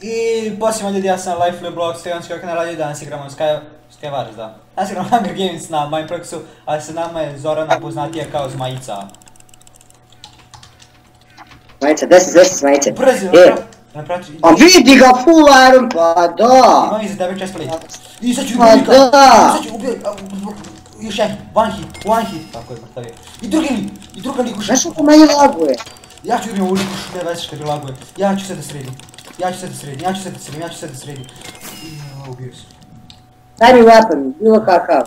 I posljedno ljudi, ja sam Life Blog, Stevanski kanal radio, danas igramo Skywars, da. Danas igramo Hunger Games na Minepluxu, a sa nama je Zorana poznatija kao Zmajica. Zmajica, gdje si Zmajice? Brzo, naprati. A vidi ga full iron, pa da! Imam iza tebe chest plate. I sad ću Pa da! sad ću ubijati, još jedan, one hit, tako je mrtav je. I drugi lik ušao. Znaš kako meni laguje? Ja ću ubijem ovu liku što ne veze što mi laguje. Ja ću sad da sredim. Ubio sam. Daj mi weapon, bilo kakav.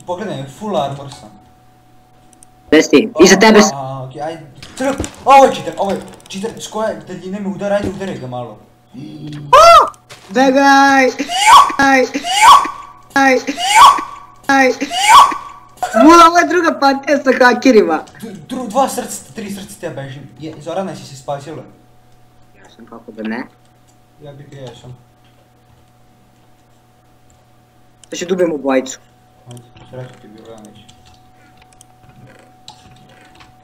Pogledaj, full armor sam. Gdje si ti? Iza tebe si. Okej, ajde. Crk, ovo je cheater, s koje daljine me udara, ajde udaraj ga malo. Begaj! Mula, ovo je druga partija sa hakerima. Dva srca, tri srca te ja bežim. Zorana, si se spasila? Ja sam kako da ne. Ja bih jesam. Da ću dubijem u bojicu. Ajde, sreća ti bilo, ja neću.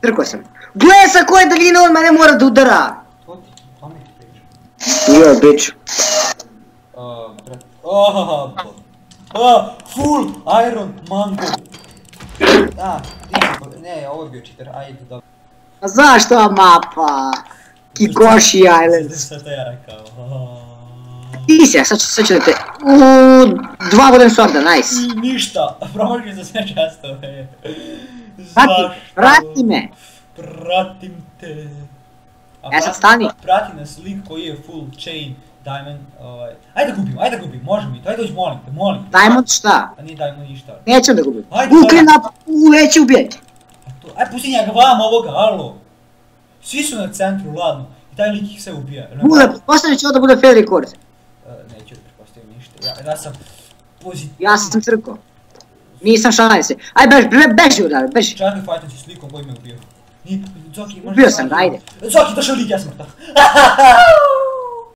Trko sam. Gle sa koje daljine on mene mora da udara! To ti, pamet priča. Jo, biću. Full iron mango. Ne, ovo je bio cheater, ajde, dobro. A znaš to mapa? Kikoshi Islands. Šta to ja rekao? Ti se, sad ću da te... Dva golden sworda, nice. Ništa, promašio za sve častove. Vrati me. Pratim te. Ja sad stani. Prati nas lik koji je full chain, diamond, Ajde da gubim, može mi to, ajde dođi, molim te. Diamond šta? A nije diamond ništa. Nećem da gubim. Ajde, Ukri napad, neće ubijati. Ajde pusti njega vam ovoga, alo. Svi su na centru, ladno. I taj lik ih sve ubija. Bule, pretpostavljam će ovo da bude fail record. Neću da pretpostavim ništa, ja sam Ja sam crko. Nisam šanse. Aj beži udar, beži. Čekaj, fajtam se s likom koji me ubio. Zoki, možeš... Ubio sam ga, ajde. Zoki, došao lik, ja sam mrtav.